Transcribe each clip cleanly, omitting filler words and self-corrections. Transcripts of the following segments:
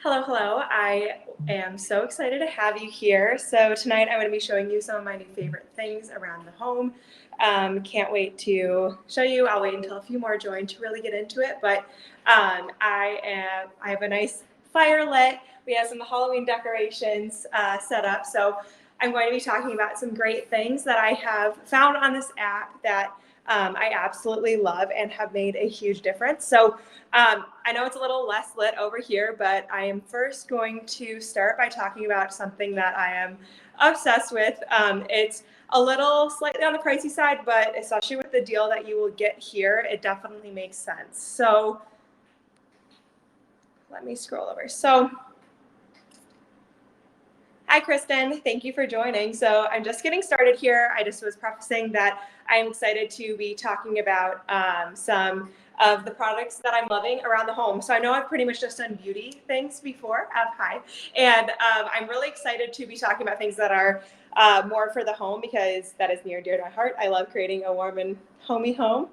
Hello, hello. I am so excited to have you here. So tonight I'm going to be showing you some of my new favorite things around the home. Can't wait to show you. I'll wait until a few more join to really get into it. But I have a nice fire lit. We have some Halloween decorations set up. So I'm going to be talking about some great things that I have found on this app that I absolutely love and have made a huge difference. So I know it's a little less lit over here, but I am first going to start by talking about something that I am obsessed with. It's a little slightly on the pricey side, but especially with the deal that you will get here, it definitely makes sense. So let me scroll over. So hi, Kristen. Thank you for joining. So I'm just getting started here. I just was prefacing that I'm excited to be talking about some of the products that I'm loving around the home. So I know I've pretty much just done beauty things before. Hi. And I'm really excited to be talking about things that are more for the home because that is near and dear to my heart. I love creating a warm and homey home.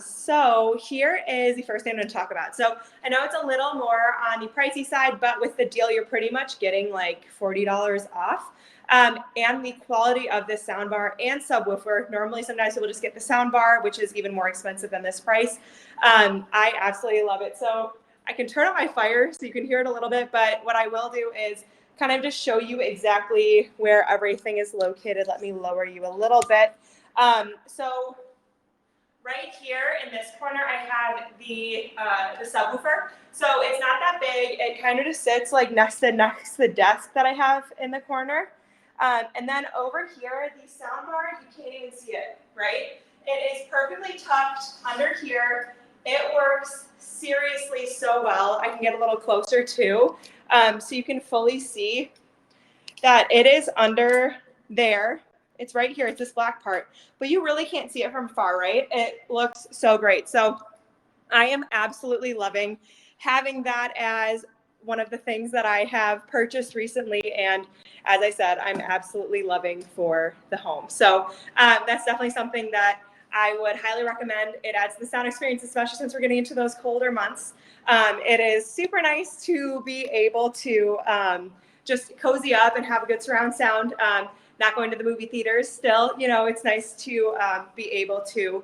So here is the first thing I'm going to talk about. So I know it's a little more on the pricey side, but with the deal, you're pretty much getting like $40 off. And the quality of this soundbar and subwoofer. Normally, sometimes people just get the soundbar, which is even more expensive than this price. I absolutely love it. So I can turn up my fire so you can hear it a little bit, but what I will do is kind of just show you exactly where everything is located. Let me lower you a little bit. So right here in this corner, I have the subwoofer. So it's not that big. It kind of just sits like nested next to the desk that I have in the corner. And then over here, the soundbar, you can't even see it, right? It is perfectly tucked under here. It works seriously so well. I can get a little closer too. So you can fully see that it is under there. It's right here. It's this black part, but you really can't see it from far, right? It looks so great. So I am absolutely loving having that as one of the things that I have purchased recently. And as I said, I'm absolutely loving for the home. So that's definitely something that I would highly recommend. It adds to the sound experience, especially since we're getting into those colder months. It is super nice to be able to just cozy up and have a good surround sound. Not going to the movie theaters still, it's nice to be able to,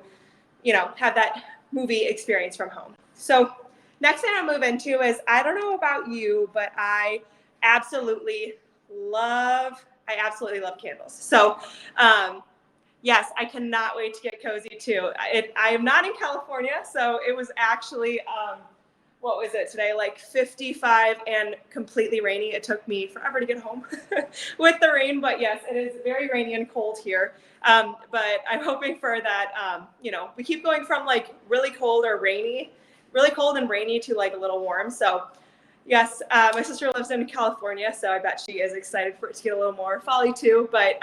have that movie experience from home. So next thing I'll move into is, I don't know about you, but I absolutely love candles. So yes, I cannot wait to get cozy too. I am not in California, so it was actually, what was it today? Like 55 and completely rainy. It took me forever to get home with the rain, but yes, it is very rainy and cold here. But I'm hoping for that, we keep going from like really cold and rainy to like a little warm. So yes, my sister lives in California, so I bet she is excited for it to get a little more folly too, but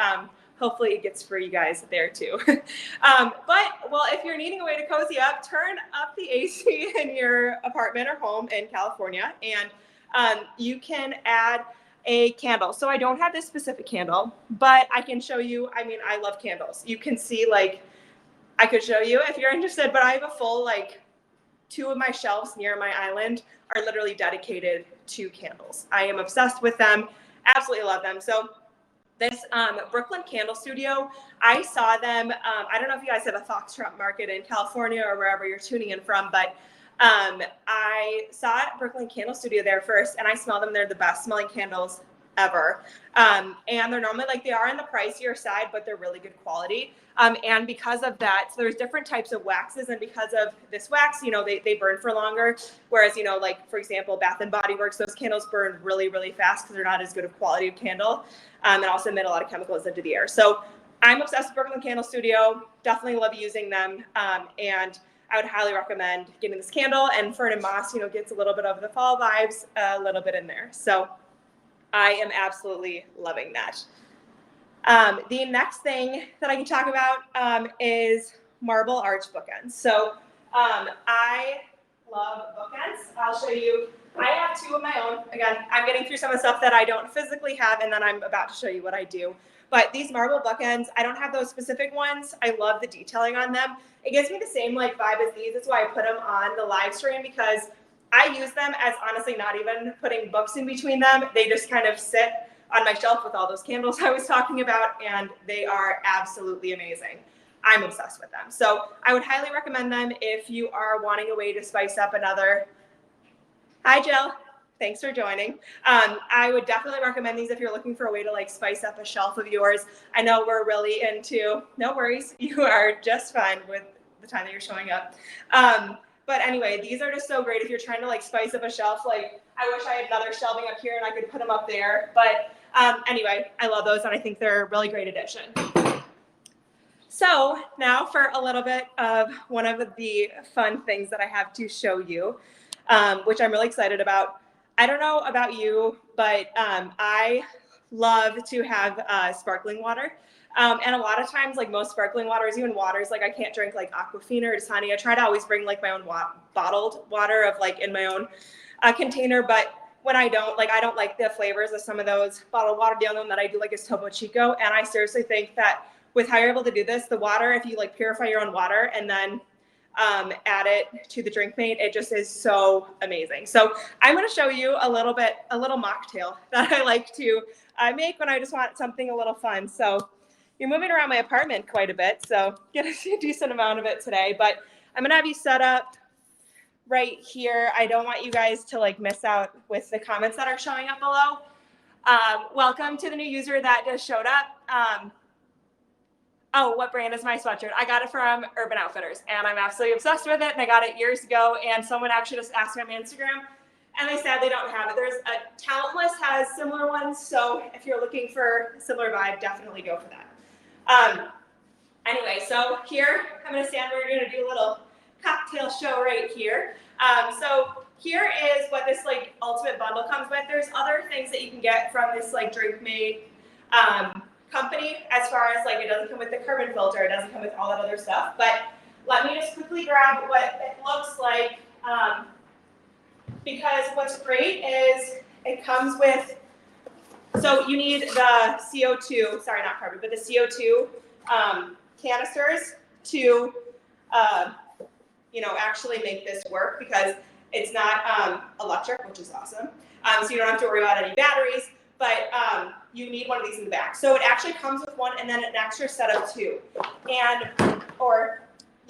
hopefully it gets for you guys there too. Well, if you're needing a way to cozy up, turn up the AC in your apartment or home in California, and you can add a candle. So I don't have this specific candle, but I can show you. I mean, I love candles. You can see, like, I could show you if you're interested, but I have a full, like, 2 of my shelves near my island are literally dedicated to candles. I am obsessed with them. Absolutely love them. So this Brooklyn Candle Studio, I saw them. I don't know if you guys have a Foxtrot Market in California or wherever you're tuning in from, but I saw Brooklyn Candle Studio there first, and I smell them. They're the best smelling candles ever. And they're normally, like, they are on the pricier side, but they're really good quality. And because of that, so there's different types of waxes, and because of this wax, they burn for longer. Whereas, like, for example, Bath and Body Works, those candles burn really, really fast because they're not as good of quality of candle, and also emit a lot of chemicals into the air. So I'm obsessed with Brooklyn Candle Studio. Definitely love using them. And I would highly recommend getting this candle. And Fern and Moss, gets a little bit of the fall vibes, a little bit in there. So I am absolutely loving that. The next thing that I can talk about is marble arch bookends. So I love bookends. I'll show you. I have 2 of my own. Again, I'm getting through some of the stuff that I don't physically have, and then I'm about to show you what I do. But these marble bookends, I don't have those specific ones. I love the detailing on them. It gives me the same like vibe as these. That's why I put them on the live stream, because I use them as honestly not even putting books in between them. They just kind of sit on my shelf with all those candles I was talking about, and they are absolutely amazing. I'm obsessed with them. So I would highly recommend them if you are wanting a way to spice up another. Hi, Jill. Thanks for joining. I would definitely recommend these if you're looking for a way to like spice up a shelf of yours. I know we're really into, no worries, you are just fine with the time that you're showing up. But anyway, these are just so great if you're trying to like spice up a shelf. Like I wish I had another shelving up here and I could put them up there. But anyway, I love those and I think they're a really great addition. So now for a little bit of one of the fun things that I have to show you, which I'm really excited about. I don't know about you, but I love to have sparkling water. And a lot of times, like most sparkling waters, even waters, like I can't drink like Aquafina or Dasani. I try to always bring like my own bottled water of like in my own container. But when I don't like the flavors of some of those bottled water. The only one that I do like is Topo Chico. And I seriously think that with how you're able to do this, the water, if you like purify your own water and then add it to the drink mate, it just is so amazing. So I'm going to show you a little mocktail that I like to make when I just want something a little fun. So you're moving around my apartment quite a bit, so get a decent amount of it today. But I'm going to have you set up right here. I don't want you guys to like miss out with the comments that are showing up below. Welcome to the new user that just showed up. Oh, what brand is my sweatshirt? I got it from Urban Outfitters, and I'm absolutely obsessed with it. And I got it years ago, and someone actually just asked me on my Instagram, and they said they don't have it. There's a Talentless has similar ones, so if you're looking for a similar vibe, definitely go for that. Anyway, so here I'm going to stand. We're going to do a little cocktail show right here. So here is what this like ultimate bundle comes with. There's other things that you can get from this like drink mate company, as far as like it doesn't come with the carbon filter, it doesn't come with all that other stuff. But let me just quickly grab what it looks like, because what's great is it comes with, so you need the CO2, sorry, not carbon, but the CO2 canisters to, actually make this work, because it's not electric, which is awesome. So you don't have to worry about any batteries, but you need one of these in the back. So it actually comes with one and then an extra set of two. An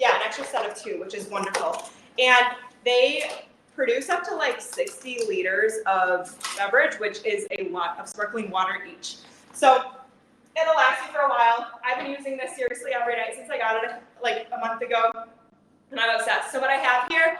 extra set of two, which is wonderful. And they produce up to like 60 liters of beverage, which is a lot of sparkling water each. So it'll last you for a while. I've been using this seriously every night since I got it like a month ago, and I'm obsessed. So what I have here,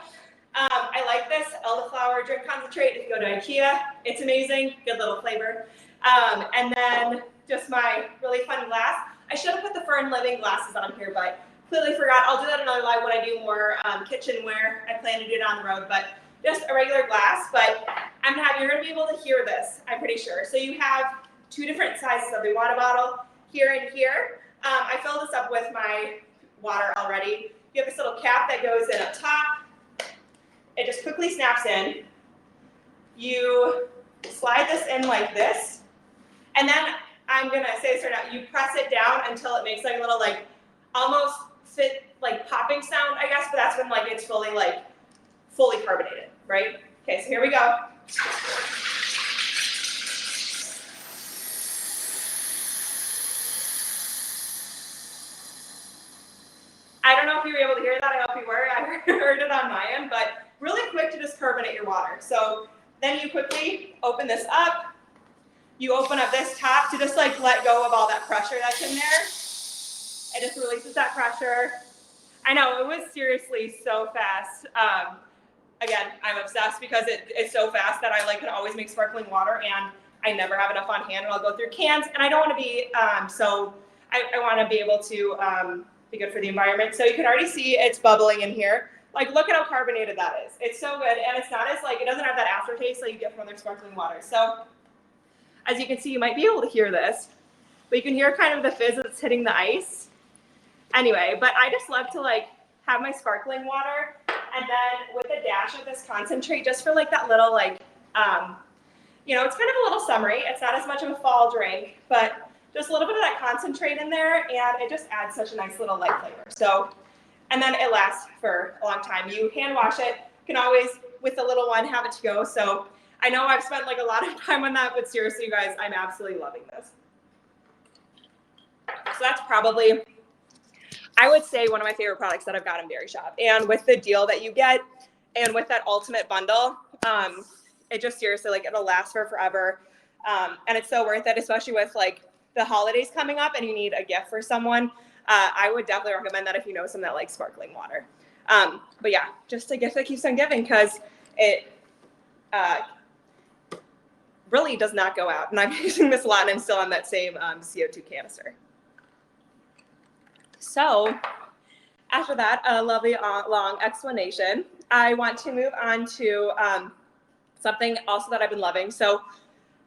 I like this elderflower drink concentrate. If you go to IKEA, it's amazing, good little flavor. And then just my really fun glass. I should have put the Fern Living glasses on here, but clearly forgot. I'll do that another live when I do more kitchenware. I plan to do it on the road, but just a regular glass. But you're going to be able to hear this, I'm pretty sure. So you have two different sizes of the water bottle, here and here. I filled this up with my water already. You have this little cap that goes in up top. It just quickly snaps in. You slide this in like this. And then I'm going to say this right now, you press it down until it makes like a little like almost fit like popping sound, I guess, but that's when like it's fully carbonated, right? Okay, so here we go. I don't know if you were able to hear that. I hope you were. I heard it on my end, but really quick to just carbonate your water. So then you quickly open this up. You open up this top to just like let go of all that pressure that's in there. It just releases that pressure. I know, it was seriously so fast. Again, I'm obsessed because it's so fast that I can always make sparkling water, and I never have enough on hand, and I'll go through cans, and I don't want to be, I want to be able to be good for the environment. So you can already see it's bubbling in here. Like, look at how carbonated that is. It's so good, and it's not as it doesn't have that aftertaste that you get from other sparkling water. So as you can see, you might be able to hear this, but you can hear kind of the fizz that's hitting the ice. Anyway, but I just love to have my sparkling water, and then with a dash of this concentrate, just for that little it's kind of a little summery. It's not as much of a fall drink, but just a little bit of that concentrate in there, and it just adds such a nice little light flavor. So, and then it lasts for a long time. You hand wash it. You can always with the little one, have it to go. So I know I've spent like a lot of time on that, but seriously, you guys, I'm absolutely loving this. So that's probably, I would say, one of my favorite products that I've got in Verishop. And with the deal that you get and with that ultimate bundle, it just seriously, like, it'll last for forever. And it's so worth it, especially with like the holidays coming up and you need a gift for someone. I would definitely recommend that if you know someone that likes sparkling water. But yeah, just a gift that keeps on giving, because it really does not go out. And I'm using this a lot, and I'm still on that same CO2 canister. So after that, a lovely long explanation, I want to move on to something also that I've been loving. So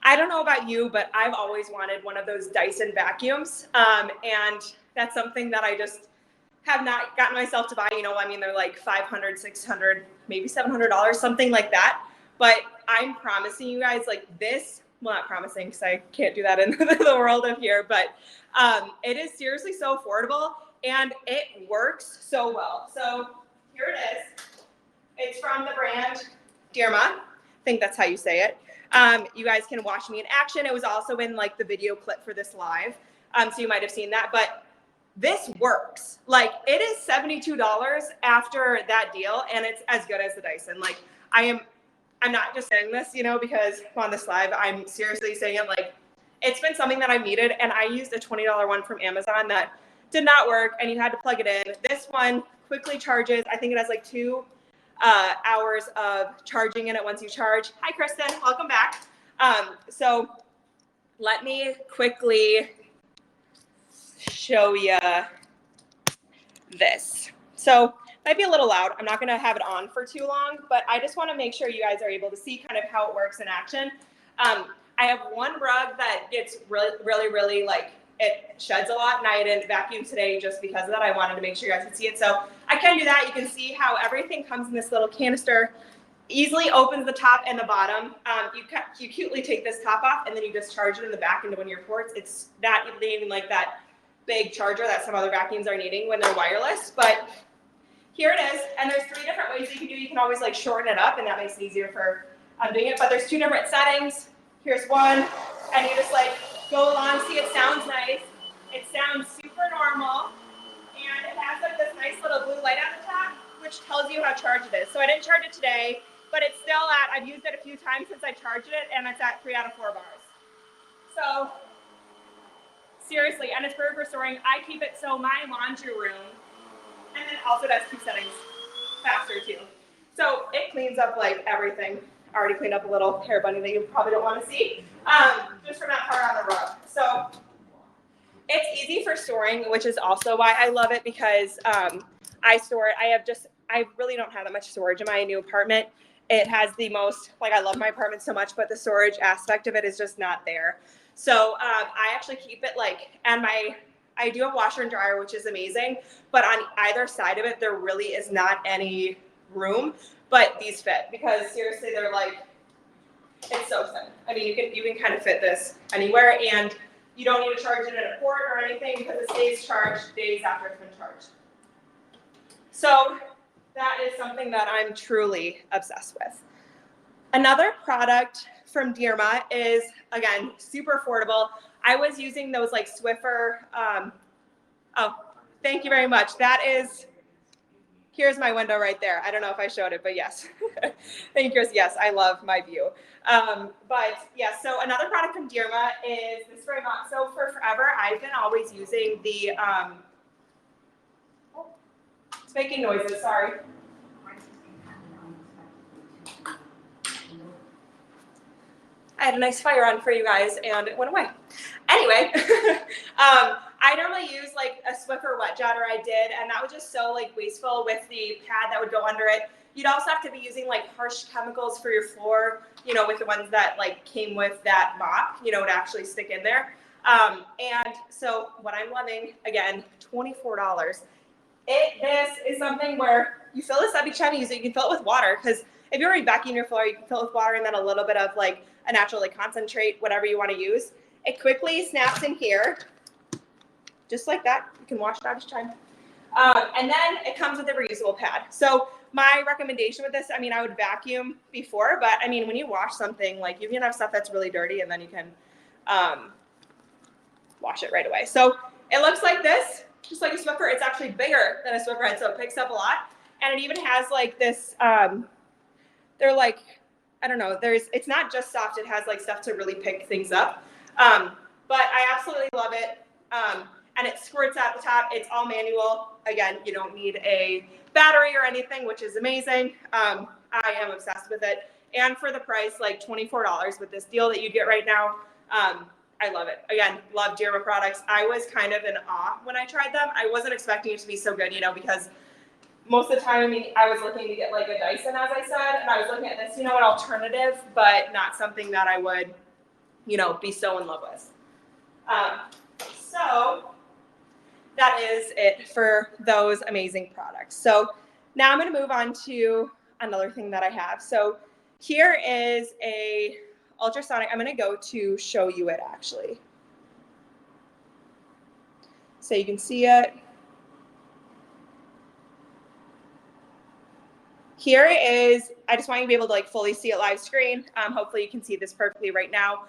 I don't know about you, but I've always wanted one of those Dyson vacuums. And that's something that I just have not gotten myself to buy. You know, I mean, they're like $500, $600, maybe $700, something like that. But I'm promising you guys, like, this, well, not promising because I can't do that in the world of here, but it is seriously so affordable and it works so well. So here it is. It's from the brand Dirma. I think that's how you say it. You guys can watch me in action. It was also in like the video clip for this live. So you might have seen that, but this works. Like, it is $72 after that deal, and it's as good as the Dyson. Like, I'm not just saying this, you know, because I'm on this live. I'm seriously saying it. Like, it's been something that I've needed, and I used a $20 one from Amazon that did not work, and you had to plug it in. This one quickly charges. I think it has like 2 hours of charging in it once you charge. Hi, Kristen. Welcome back. So let me quickly show you this. So might be a little loud. I'm not going to have it on for too long, but I just want to make sure you guys are able to see kind of how it works in action. I have one rug that gets really like, it sheds a lot, and I didn't vacuum today just because of that. I wanted to make sure you guys could see it. So I can do that. You can see how everything comes in this little canister, easily opens the top and the bottom. You cutely take this top off, and then you just charge it in the back into one of your ports. It's not even like that big charger that some other vacuums are needing when they're wireless, but here it is. And there's 3 different ways you can do. You can always like shorten it up, and that makes it easier for doing it. But there's 2 different settings. Here's one, and you just like go along. See, it sounds nice. It sounds super normal, and it has like this nice little blue light at the top, which tells you how charged it is. So I didn't charge it today, but it's still at, I've used it a few times since I charged it, and it's at 3 out of 4 bars. So seriously, and it's perfect for storing. I keep it so my laundry room, and then also it has 2 settings faster too. So it cleans up like everything. I already cleaned up a little hair bunny that you probably don't want to see, just from that part on the rug. So it's easy for storing, which is also why I love it, because I store it. I really don't have that much storage in my new apartment. It has the most, like, I love my apartment so much, but the storage aspect of it is just not there. So I actually keep it like, and I do have a washer and dryer, which is amazing, but on either side of it, there really is not any room, but these fit, because seriously, they're like, it's so thin. I mean, you can kind of fit this anywhere, and you don't need to charge it in a port or anything, because it stays charged days after it's been charged. So that is something that I'm truly obsessed with. Another product from Dirma is, again, super affordable. I was using those like Swiffer. Oh, thank you very much. That is, here's my window right there. I don't know if I showed it, but yes. Thank you. Yes, I love my view. But yeah, so another product from Dirma is this spray gun. So for forever, I've been always using the, it's making noises, sorry. I had a nice fire on for you guys, and it went away. Anyway, I normally use like a Swiffer wet jetter. I did, and that was just so like wasteful with the pad that would go under it. You'd also have to be using like harsh chemicals for your floor, you know, with the ones that like came with that mop, you know, to actually stick in there. And so what I'm loving, again, $24. This is something where you fill this up each time you use it. You can fill it with water, because if you're already vacuuming your floor, you can fill it with water and then a little bit of like a natural like concentrate, whatever you want to use. It quickly snaps in here, just like that. You can wash it out each time. And then it comes with a reusable pad. So my recommendation with this, I mean, I would vacuum before, but I mean, when you wash something, like you can have stuff that's really dirty and then you can wash it right away. So it looks like this, just like a Swiffer. It's actually bigger than a Swiffer head, so it picks up a lot. And it even has like this, they're like, I don't know, it's not just soft, it has like stuff to really pick things up. But I absolutely love it. And it squirts out the top. It's all manual. Again, you don't need a battery or anything, which is amazing. I am obsessed with it. And for the price, like $24 with this deal that you get right now, I love it. Again, love Derma products. I was kind of in awe when I tried them. I wasn't expecting it to be so good, you know, because most of the time, I mean, I was looking to get like a Dyson, as I said, and I was looking at this, you know, an alternative, but not something that I would, you know, be so in love with. So that is it for those amazing products. So now I'm going to move on to another thing that I have. So here is a ultrasonic. I'm going to go to show you it actually, so you can see it. Here is, I just want you to be able to like fully see it live screen. Hopefully you can see this perfectly right now.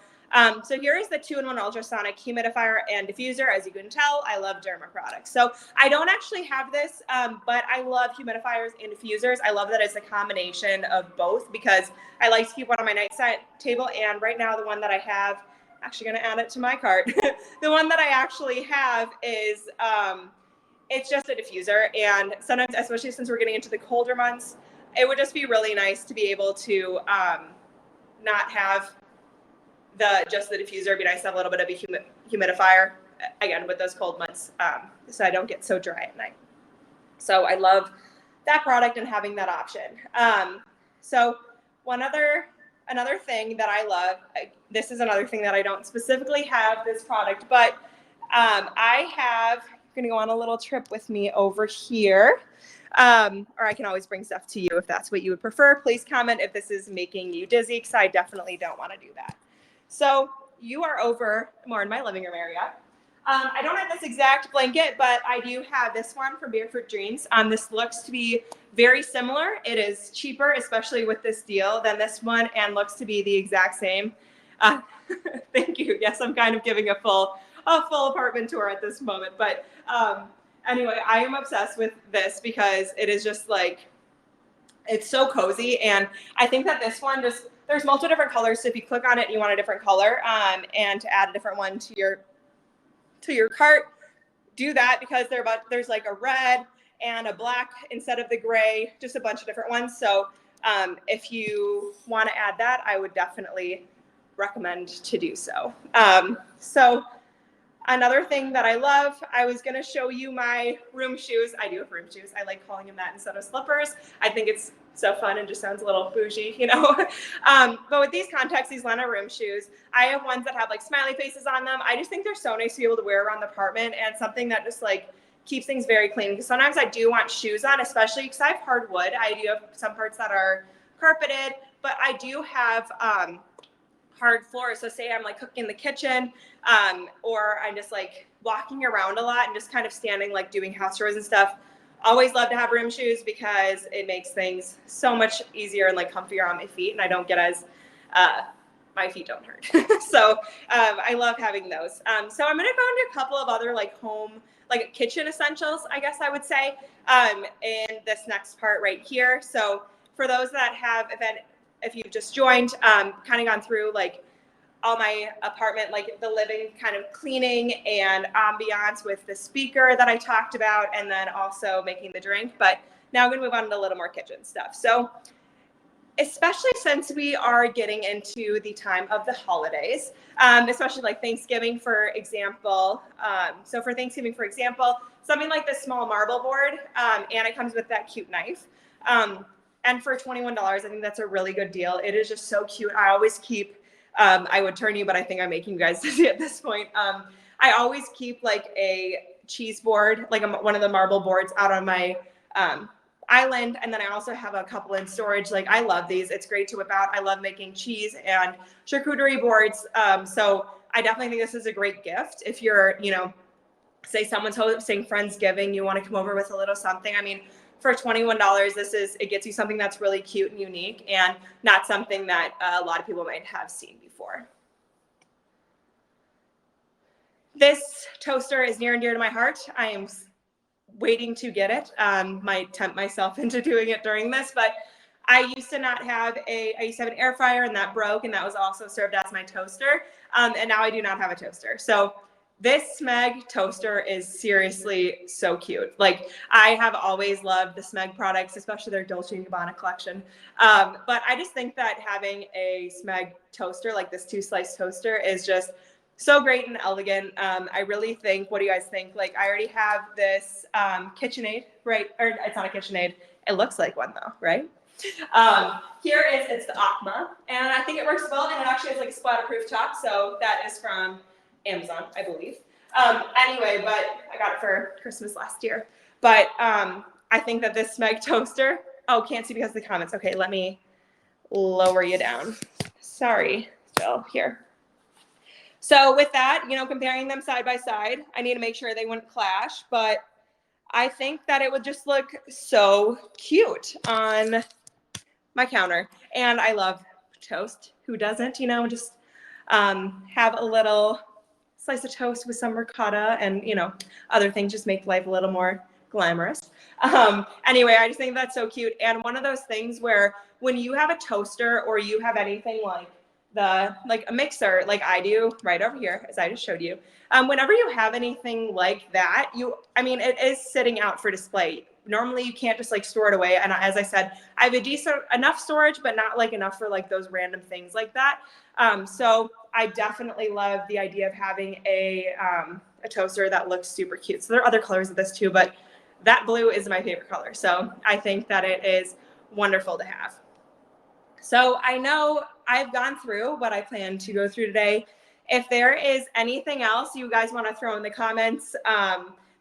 So here is the 2-in-1 ultrasonic humidifier and diffuser. As you can tell, I love Derma products. So I don't actually have this, but I love humidifiers and diffusers. I love that it's a combination of both because I like to keep one on my nightstand table. And right now the one that I have, actually going to add it to my cart. The one that I actually have is, it's just a diffuser. And sometimes, especially since we're getting into the colder months, it would just be really nice to be able to not have just the diffuser. It'd be nice to have a little bit of a humidifier, again, with those cold months, so I don't get so dry at night. So I love that product and having that option. So another thing that I love, this is another thing that I don't specifically have this product, but I have, you're gonna go on a little trip with me over here. Or I can always bring stuff to you if that's what you would prefer. Please comment if this is making you dizzy, because I definitely don't want to do that. So you are over more in my living room area. I don't have this exact blanket, but I do have this one from Barefoot Dreams. This looks to be very similar. It is cheaper, especially with this deal, than this one, and looks to be the exact same. Thank you. Yes, I'm kind of giving a full apartment tour at this moment, but anyway, I am obsessed with this because it is just like, it's so cozy. And I think that this one there's multiple different colors. So if you click on it and you want a different color, and to add a different one to your cart, do that, because there's like a red and a black instead of the gray, just a bunch of different ones. So if you want to add that, I would definitely recommend to do so. So another thing that I love, I was going to show you my room shoes. I do have room shoes. I like calling them that instead of slippers. I think it's so fun and just sounds a little bougie, you know. But with these Context, these Lena room shoes, I have ones that have like smiley faces on them. I just think they're so nice to be able to wear around the apartment, and something that just like keeps things very clean. Because sometimes I do want shoes on, especially because I have hardwood. I do have some parts that are carpeted, but I do have hard floors. So say I'm like cooking in the kitchen, or I'm just like walking around a lot and just kind of standing, like doing house chores and stuff. Always love to have room shoes because it makes things so much easier and like comfier on my feet, and I don't get as my feet don't hurt. So I love having those. So I'm going to go into a couple of other like home, like kitchen essentials, I guess I would say, in this next part right here. So for those that have, if you've just joined, kind of gone through like all my apartment, like the living kind of cleaning and ambiance with the speaker that I talked about, and then also making the drink. But now I'm going to move on to a little more kitchen stuff. So especially since we are getting into the time of the holidays, especially like Thanksgiving, for example. So for Thanksgiving, for example, something like this small marble board, and it comes with that cute knife. And for $21, I think that's a really good deal. It is just so cute. I always keep, I would turn you, but I think I'm making you guys dizzy at this point. I always keep like a cheese board, like one of the marble boards out on my island. And then I also have a couple in storage. Like, I love these. It's great to whip out. I love making cheese and charcuterie boards. So I definitely think this is a great gift. If you're, you know, say someone's hosting Friendsgiving, you want to come over with a little something. I mean, for $21, it gets you something that's really cute and unique and not something that a lot of people might have seen before. This toaster is near and dear to my heart. I am waiting to get it. Might tempt myself into doing it during this, but I used to have an air fryer and that broke, and that was also served as my toaster. And now I do not have a toaster. So this Smeg toaster is seriously so cute. Like, I have always loved the Smeg products, especially their Dolce & Gabbana collection. But I just think that having a Smeg toaster, like this 2-slice toaster, is just so great and elegant. I really think, what do you guys think? Like, I already have this KitchenAid, right? Or it's not a KitchenAid. It looks like one though, right? It's the Akma, and I think it works well, and it actually has like a splatterproof top, so that is from Amazon, I believe. Anyway, but I got it for Christmas last year. But I think that this Smeg toaster, can't see because of the comments. Okay, let me lower you down. Sorry, Phil, here. So with that, comparing them side by side, I need to make sure they wouldn't clash, but I think that it would just look so cute on my counter. And I love toast. Who doesn't? Just have a little slice of toast with some ricotta and, other things just make life a little more glamorous. Anyway, I just think that's so cute. And one of those things where when you have a toaster or you have anything like a mixer, like I do right over here, as I just showed you, whenever you have anything like that, it is sitting out for display. Normally you can't just like store it away. And as I said, I have enough storage, but not like enough for like those random things like that. So I definitely love the idea of having a toaster that looks super cute. So there are other colors of this too, but that blue is my favorite color. So I think that it is wonderful to have. So I know I've gone through what I plan to go through today. If there is anything else you guys want to throw in the comments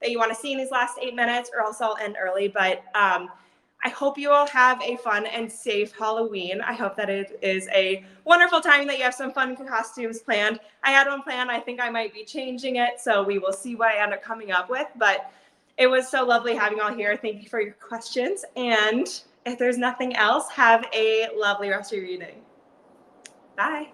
that you want to see in these last 8 minutes, or else I'll end early. But I hope you all have a fun and safe Halloween. I hope that it is a wonderful time, that you have some fun costumes planned. I had one planned. I think I might be changing it, so we will see what I end up coming up with. But it was so lovely having you all here. Thank you for your questions. And if there's nothing else, have a lovely rest of your evening. Bye.